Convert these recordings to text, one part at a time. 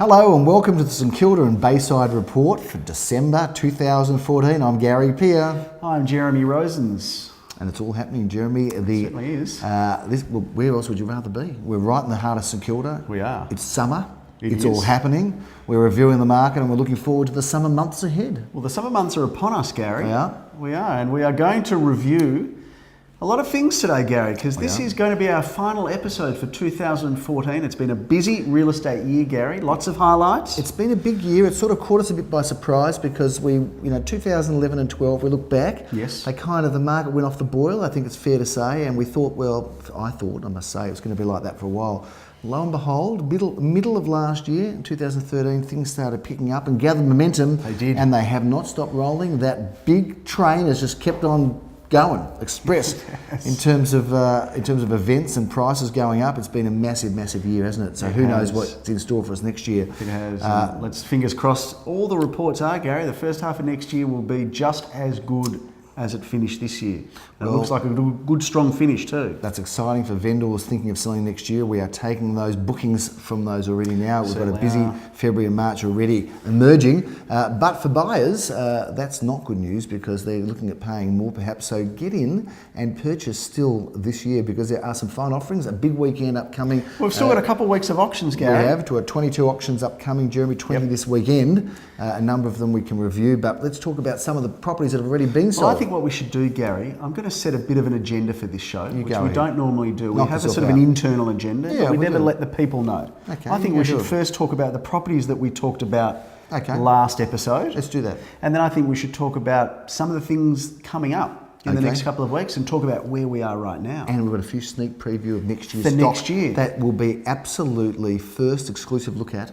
Hello and welcome to the St Kilda and Bayside report for December 2014. I'm Gary Peer. I'm Jeremy Rosens. And it's all happening, Jeremy. It certainly is. Where else would you rather be? We're right in the heart of St Kilda. We are. It's summer. It's all happening. We're reviewing the market and we're looking forward to the summer months ahead. Well, the summer months are upon us, Gary. We are. We are. And we are going to review a lot of things today, Gary, because this is going to be our final episode for 2014. It's been a busy real estate year, Gary. Lots of highlights. It's been a big year. It sort of caught us a bit by surprise because 2011 and 12, we look back. Yes. The market went off the boil, I think it's fair to say, and we thought, I must say, it was going to be like that for a while. Lo and behold, middle of last year, in 2013, things started picking up and gathered momentum. They did. And they have not stopped rolling. That big train has just kept on going, express. Yes. in terms of events and prices going up. It's been a massive year, hasn't it? So who knows what's in store for us next year. It has. Let's fingers crossed. All the reports are, Gary, the first half of next year will be just as good as it finished this year. And it looks like a good strong finish too. That's exciting for vendors thinking of selling next year. We are taking those bookings from those already now. We've got a busy February and March already emerging. But for buyers, that's not good news because they're looking at paying more perhaps. So get in and purchase still this year because there are some fine offerings, a big weekend upcoming. We've still got a couple of weeks of auctions, Gary. We have. We've got 22 auctions upcoming, Jeremy, 20 this weekend. A number of them we can review, but let's talk about some of the properties that have already been sold. Well, I think what we should do, Gary, I'm going to set a bit of an agenda for this show, which we don't normally do. We have a sort of an internal agenda, but we never let the people know. Okay, I think we should first talk about the properties that we talked about last episode. Let's do that. And then I think we should talk about some of the things coming up in the next couple of weeks and talk about where we are right now. And we've got a few sneak preview of next year's for stock next year. That will be absolutely first exclusive look at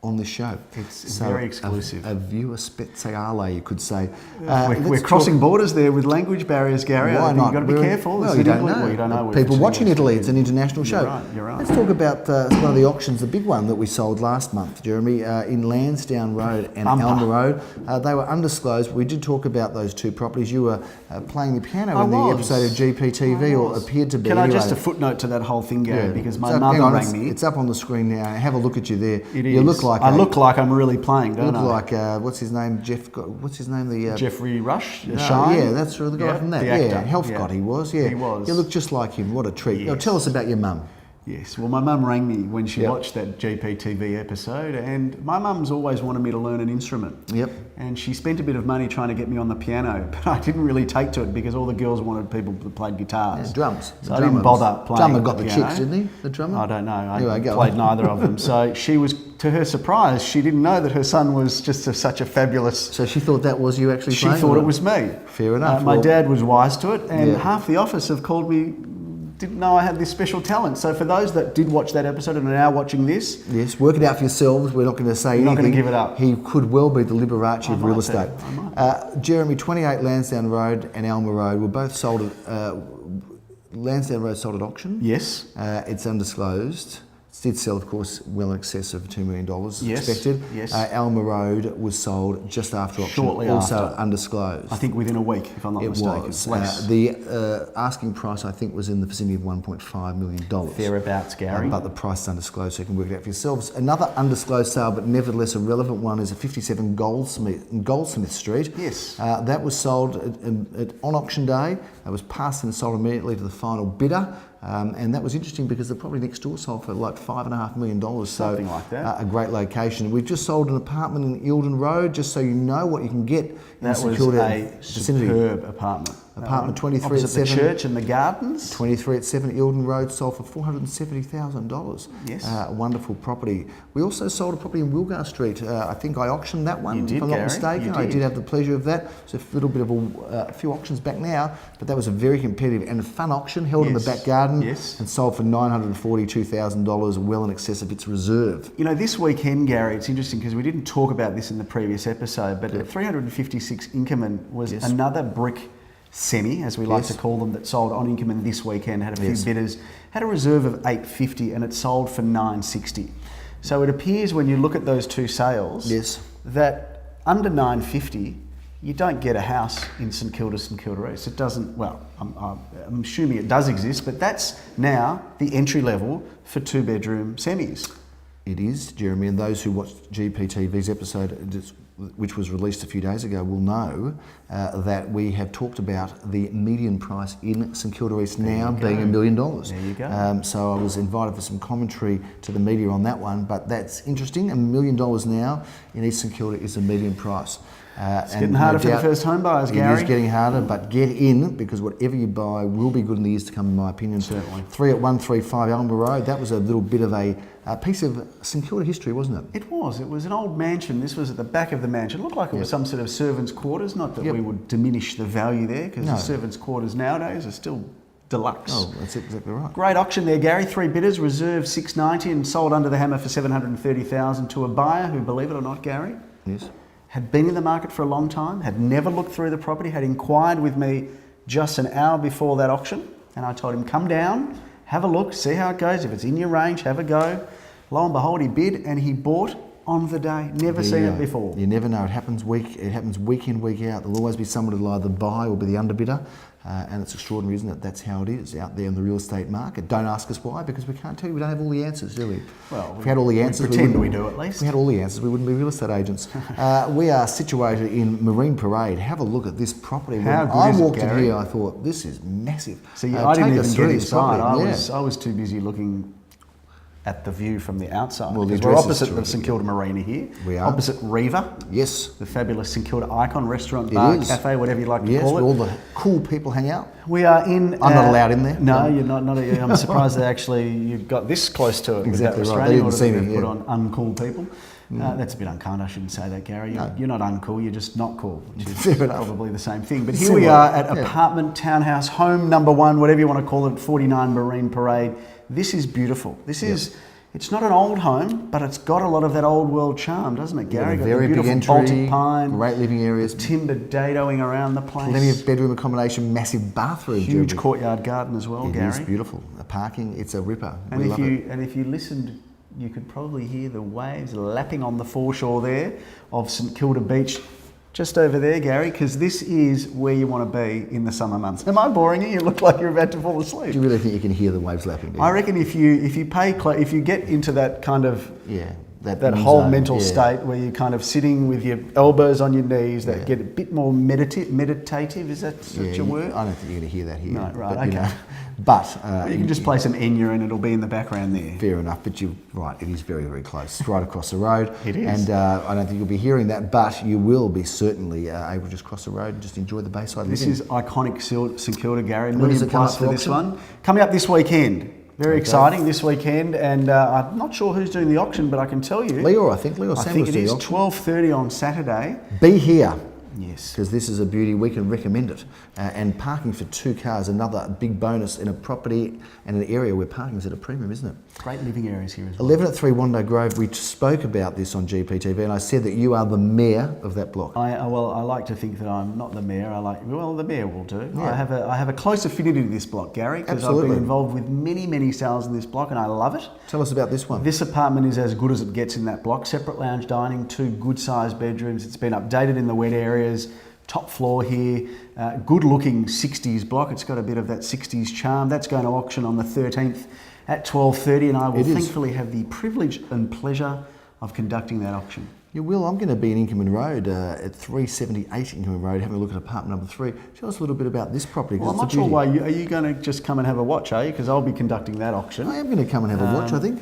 on this show. It's very exclusive. A viewer speziale, you could say. We're crossing borders there with language barriers, Gary. Why not? You've got to be careful. Well, you don't know. Well, you don't know. People watching Italy, it's an international show. You're right. Let's talk about one of the auctions, the big one that we sold last month, Jeremy, in Lansdowne Road and Alma Road. They were undisclosed, but we did talk about those two properties. You were playing the piano in the episode of GPTV, or appeared to be. Can I just a footnote to that whole thing, Gary? Because my mother rang me. It's up on the screen now. Have a look at you there. It is. You look like I look like I'm really playing, don't I? You look like, what's his name? What's his name? Jeffrey Rush? Yeah, that's the guy from that. The actor. Yeah, Healthcott he was. Yeah, he was. You look just like him. What a treat. Yes. Now, tell us about your mum. Yes, well, my mum rang me when she watched that GPTV episode, and my mum's always wanted me to learn an instrument. Yep. And she spent a bit of money trying to get me on the piano, but I didn't really take to it because all the girls wanted people that played guitars. Yeah, drums. So I didn't bother playing. Drummer got the piano. chicks, didn't he? The drummer? I don't know. I played neither of them. So she was, to her surprise, she didn't know that her son was just such a fabulous... So she thought that was you actually playing? She thought it was me. Fair enough. My dad was wise to it, and half the office have called me, didn't know I had this special talent. So for those that did watch that episode and are now watching this... Yes, work it out for yourselves. We're not going to say anything. Not going to give it up. He could well be the Liberace of real estate. Jeremy, 28 Lansdowne Road and Alma Road were both sold at... Lansdowne Road sold at auction. Yes. It's undisclosed. It did sell, of course, well in excess of $2 million expected. Yes. Alma Road was sold just after auction. Shortly also after. Undisclosed. I think within a week, if I'm not mistaken. It was. Less. The asking price, I think, was in the vicinity of $1.5 million. Thereabouts, Gary. But the price is undisclosed, so you can work it out for yourselves. Another undisclosed sale, but nevertheless a relevant one, is a 57 Goldsmith Street. Yes. That was sold on auction day. It was passed and sold immediately to the final bidder. And that was interesting because the property next door sold for like $5.5 million. Something like that. A great location. We've just sold an apartment in Eildon Road, just so you know what you can get in that the St Kilda vicinity. Superb apartment. Apartment 23 opposite at 7. The church and the gardens. 23 at 7 Eildon Road sold for $470,000. Yes. A wonderful property. We also sold a property in Wilgar Street. I think I auctioned that one, if I'm not mistaken. I did have the pleasure of that. It's a little bit of a few auctions back now, but that was a very competitive and fun auction held in the back garden and sold for $942,000, well in excess of its reserve. You know, this weekend, Gary, it's interesting because we didn't talk about this in the previous episode, but 356 Inkerman was another brick semi, as we like to call them, that sold on Inkerman this weekend, had a few bidders, had a reserve of $850 and it sold for $960. So it appears when you look at those two sales that under $950 you don't get a house in St Kilda East. It doesn't, well, I'm assuming it does exist, but that's now the entry level for 2-bedroom semis. It is, Jeremy, and those who watched GPTV's episode, which was released a few days ago, will know that we have talked about the median price in St Kilda East now being $1 million. There you go. So I was invited for some commentary to the media on that one, but that's interesting. $1 million now in East St Kilda is a median price. It's getting harder for the first home buyers, Gary. It is getting harder, but get in, because whatever you buy will be good in the years to come, in my opinion. Certainly. 3 at 135 Elmer Road, that was a little bit of a piece of St Kilda history, wasn't it? It was. It was an old mansion. This was at the back of the mansion. It looked like it was some sort of servants' quarters. Not that we would diminish the value there, because the servants' quarters nowadays are still deluxe. Oh, that's exactly right. Great auction there, Gary. 3 bidders, reserved $690 and sold under the hammer for $730,000 to a buyer who, believe it or not, Gary, Yes. had been in the market for a long time, had never looked through the property, had inquired with me just an hour before that auction, and I told him, come down, have a look, see how it goes. If it's in your range, have a go. Lo and behold, he bid and he bought on the day. Never seen it before. You never know. It happens week in, week out. There'll always be someone who'll either buy or be the underbidder. And it's extraordinary, isn't it? That's how it is out there in the real estate market. Don't ask us why, because we can't tell you. We don't have all the answers, do we? Well, if we had all the answers, pretend we do at least. If we had all the answers, we wouldn't be real estate agents. We are situated in Marine Parade. Have a look at this property. How good I is it, walked in Gary? here, I thought, this is massive. See, I didn't even get inside. I I was too busy looking at the view from the outside. Well, because we're opposite the St Kilda Marina here. We are. Opposite Riva. Yes. The fabulous St Kilda icon, restaurant, bar, cafe, whatever you'd like to call it. Where all the cool people hang out. We are in... I'm not allowed in there. No, you're not. I'm surprised that actually you got this close to it. Exactly with that right. They didn't see me. Put on uncool people. That's a bit unkind. I shouldn't say that, Gary. You're not uncool. You're just not cool, which is probably the same thing. But here we are at apartment, townhouse, home number 1, whatever you want to call it, 49 Marine Parade. This is beautiful. This is... It's not an old home, but it's got a lot of that old world charm, doesn't it, Gary? Yeah, very big entry, Baltic pine, great living areas, timber dadoing around the place. Plenty of bedroom accommodation, massive bathroom, huge courtyard garden as well, Gary. It is beautiful. The parking, it's a ripper. And if you listened, you could probably hear the waves lapping on the foreshore there of St Kilda Beach. Just over there, Gary, because this is where you want to be in the summer months. Am I boring you? You look like you're about to fall asleep. Do you really think you can hear the waves lapping? I reckon if you get into that kind of that whole zone, mental state where you're kind of sitting with your elbows on your knees, that get a bit more meditative. Is that such a word? I don't think you're going to hear that here. No, right, but, okay. But you can just play some Enya and it'll be in the background there. Fair enough, but you're right, it is very, very close. It's right across the road. It is. And I don't think you'll be hearing that, but you will be certainly able to just cross the road and just enjoy the Bayside. This is iconic St Kilda, Gary. When does $1 million it come plus up for for this auction? one. Coming up this weekend. Very exciting this weekend, and I'm not sure who's doing the auction, but I can tell you. Leo, I think. Leo I Sam think was it doing is the auction. 12:30 on Saturday. Be here. Yes. Because this is a beauty, we can recommend it. And parking for 2 cars, another big bonus in a property and an area where parking is at a premium, isn't it? Great living areas here as well. 11 at 3 Wando Grove, we spoke about this on GPTV and I said that you are the mayor of that block. I like to think that I'm not the mayor. The mayor will do. Yeah. I have a close affinity to this block, Gary, because I've been involved with many, many sales in this block and I love it. Tell us about this one. This apartment is as good as it gets in that block. Separate lounge dining, 2 good-sized bedrooms. It's been updated in the wet areas. Top floor here, good looking 60s block. It's got a bit of that 60s charm. That's going to auction on the 13th at 12:30 and I will thankfully have the privilege and pleasure of conducting that auction. You will. I'm going to be in Inkerman Road at 378 Inkerman Road having a look at apartment number 3. Tell us a little bit about this property. Well, I'm not sure why. Are you going to just come and have a watch, are you? Because I'll be conducting that auction. I am going to come and have a watch, I think.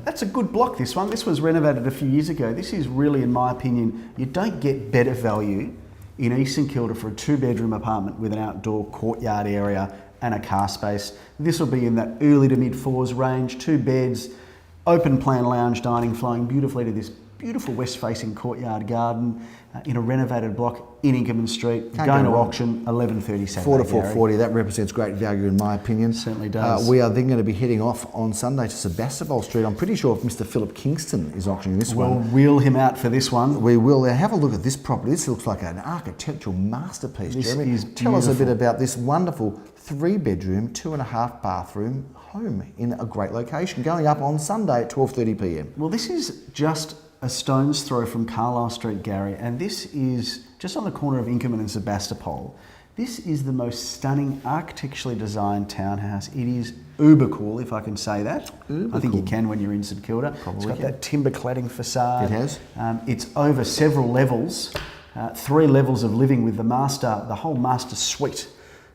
That's a good block, this one. This was renovated a few years ago. This is really, in my opinion, you don't get better value in East St Kilda for a 2-bedroom apartment with an outdoor courtyard area and a car space. This will be in that early to mid-4s range, 2 beds, open plan lounge dining flowing beautifully to this beautiful west-facing courtyard garden in a renovated block in Inkerman Street. Going to auction 11:30 Saturday. 4 to 4:40. That represents great value in my opinion. Certainly does. We are then going to be heading off on Sunday to Sebastopol Street. I'm pretty sure if Mr. Philip Kingston is auctioning this one. We'll wheel him out for this one. We will. Have a look at this property. This looks like an architectural masterpiece, Jeremy. Is Tell us a bit about this wonderful 3-bedroom, 2.5 bathroom home in a great location. Going up on Sunday at 12:30 p.m. Well, this is just a stone's throw from Carlisle Street, Gary, and this is just on the corner of Inkerman and Sebastopol. This is the most stunning architecturally designed townhouse. It is uber cool, if I can say that. I think you can when you're in St Kilda. It's got that timber cladding facade. It has. It's over several levels, 3 levels of living with the whole master suite.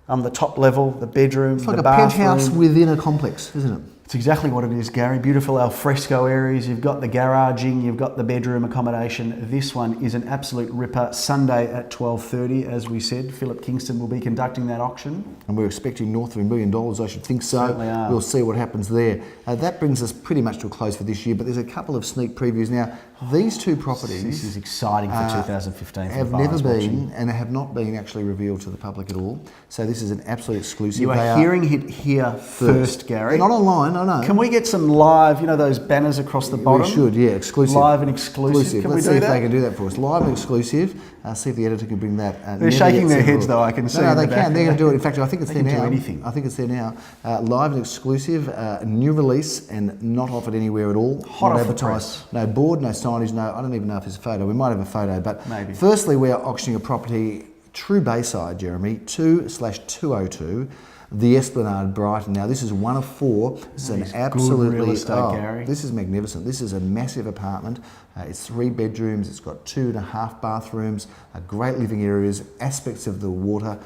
On the top level, the bedroom, it's like the a bathroom. penthouse within a complex, isn't it? It's exactly what it is, Gary. Beautiful al fresco areas. You've got the garaging, you've got the bedroom accommodation. This one is an absolute ripper. Sunday at 12:30, as we said. Philip Kingston will be conducting that auction. And we're expecting north of $1 million, I should think so. Certainly are. We'll see what happens there. That brings us pretty much to a close for this year, but there's a couple of sneak previews now. These 2 properties... This is exciting for 2015. Have never been and have not been actually revealed to the public at all. So this is an absolute exclusive. You are hearing it here first, Gary. They're not online, I know. Can we get some live, those banners across the bottom? We should, yeah, exclusive. Live and exclusive. Can Let's we see do if that? they can do that for us. Live and exclusive. See if the editor can bring that. They're shaking their heads though, I can see. No, they can. They're going to do it. In fact, I think it's they there can now. Do anything. I think it's there now. Live and exclusive, new release, and not offered anywhere at all. Hot not off the advertised. press. No board, no signage, no. I don't even know if there's a photo. We might have a photo, but maybe. Firstly, we are auctioning a property, true Bayside, Jeremy, 2/202. The Esplanade, Brighton. Now, this is one of 4. It's an absolutely good real estate, Gary. This is magnificent. This is a massive apartment. It's 3 bedrooms. It's got 2.5 bathrooms. Great living areas. Aspects of the water,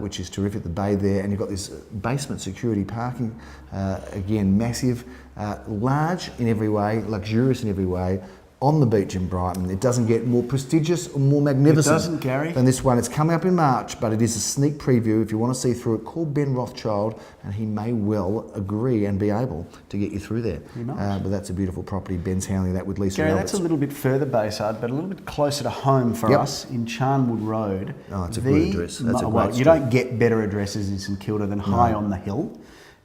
which is terrific. The bay there, and you've got this basement security parking. Again, massive, large in every way, luxurious in every way. On the beach in Brighton. It doesn't get more prestigious or more magnificent It doesn't, Gary. than this one. It's coming up in March, but it is a sneak preview. If you want to see through it, call Ben Rothschild, and he may well agree and be able to get you through there. He might. But that's a beautiful property. Ben's handling that with Lisa Gary, Roberts. that's a little bit further Bayside, but a little bit closer to home for us in Charnwood Road. Oh, it's a good address. That's a great you street. don't get better addresses in St Kilda than High on the Hill.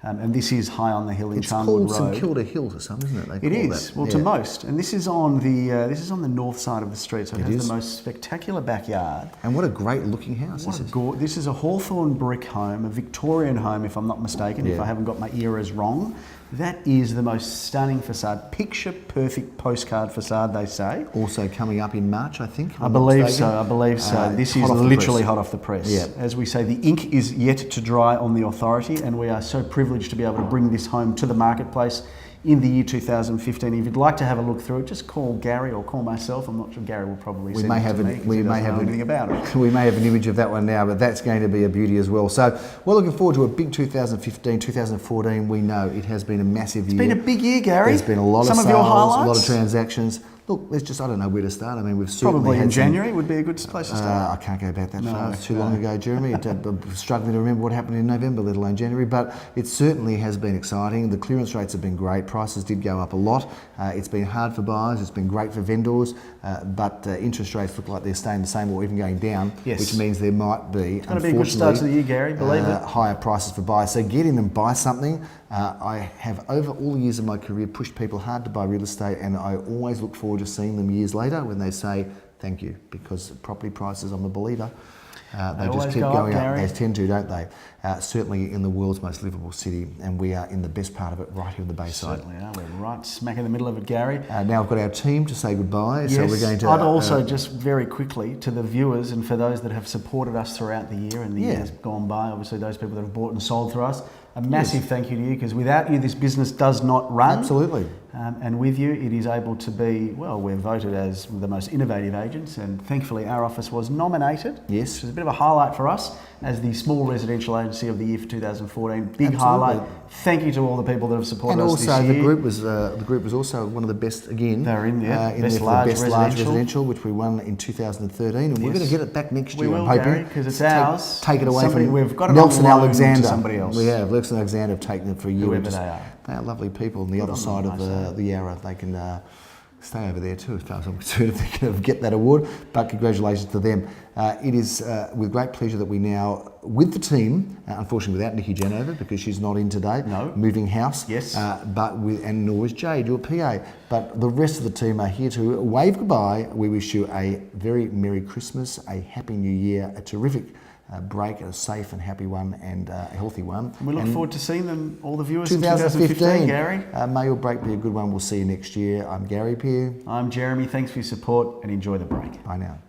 And this is High on the Hill in It's Charnwood called Road. St Kilda Hill to some, isn't it? It is. Well, to most. And this is on the north side of the street, so it has the most spectacular backyard. And what a great looking house this is. This is a Hawthorn brick home, a Victorian home, if I'm not mistaken, if I haven't got my eras wrong. That is the most stunning facade. Picture perfect postcard facade, they say. Also coming up in March, I think. I believe so. This is literally hot off the press. Yeah. As we say, the ink is yet to dry on the authority, and we are so privileged to be able to bring this home to the marketplace in the year 2015. If you'd like to have a look through it, just call Gary or call myself. I'm not sure Gary will probably send it to me because he doesn't know anything about it. We may have an image of that one now, but that's going to be a beauty as well. So we're looking forward to a big 2015, 2014. We know it has been a massive year. It's been a big year, Gary. There's been a lot of Some sales, of your a highlights? lot of transactions. Look, let's just, I don't know where to start. I mean, we've certainly Probably in had January would be a good place to start. I can't go back that far. It's too long ago, Jeremy. I'm struggling to remember what happened in November, let alone January. But it certainly has been exciting. The clearance rates have been great. Prices did go up a lot. It's been hard for buyers. It's been great for vendors. But interest rates look like they're staying the same or even going down, which means there might be, it's going to be a good start to the year, Gary. Believe it. Higher prices for buyers. So get in and buy something. I have, over all the years of my career, pushed people hard to buy real estate, and I always look forward to seeing them years later when they say thank you, because property prices, I'm a believer, they just keep going up. They tend to, don't they? Certainly in the world's most livable city, and we are in the best part of it right here in the Bayside. Certainly are. We're right smack in the middle of it, Gary. Now I've got our team to say goodbye, Yes. so we're going to... I'd also just very quickly, to the viewers and for those that have supported us throughout the year and the years gone by, obviously those people that have bought and sold through us, a massive thank you to you, because without you this business does not run. Absolutely. And with you it is able to be, well, we're voted as the most innovative agents, and thankfully our office was nominated. Yes. Which is a bit of a highlight for us as the small residential agency of the year for 2014. Big highlight. Thank you to all the people that have supported us this year. And also the group was also one of the best again. They're in there. In best large residential, which we won in 2013, and we're going to get it back next year. We will, I'm hoping, Gary, because it's ours. Take it away from we've got it Nelson on loan Alexander. to somebody else. We have. Nelson Alexander have taken it for a year. Whoever they are. They are lovely people on the other side of the Yarra. They can stay over there too, as far as I'm concerned, if they can get that award. But congratulations to them. It is with great pleasure that we now, with the team, unfortunately without Nikki Janover because she's not in today, moving house. Yes. And nor is Jade, your PA. But the rest of the team are here to wave goodbye. We wish you a very Merry Christmas, a Happy New Year, a terrific break, a safe and happy one, and a healthy one. We look forward to seeing them, all the viewers, in 2015, Gary. May your break be a good one. We'll see you next year. I'm Gary Peer. I'm Jeremy. Thanks for your support and enjoy the break. Bye now.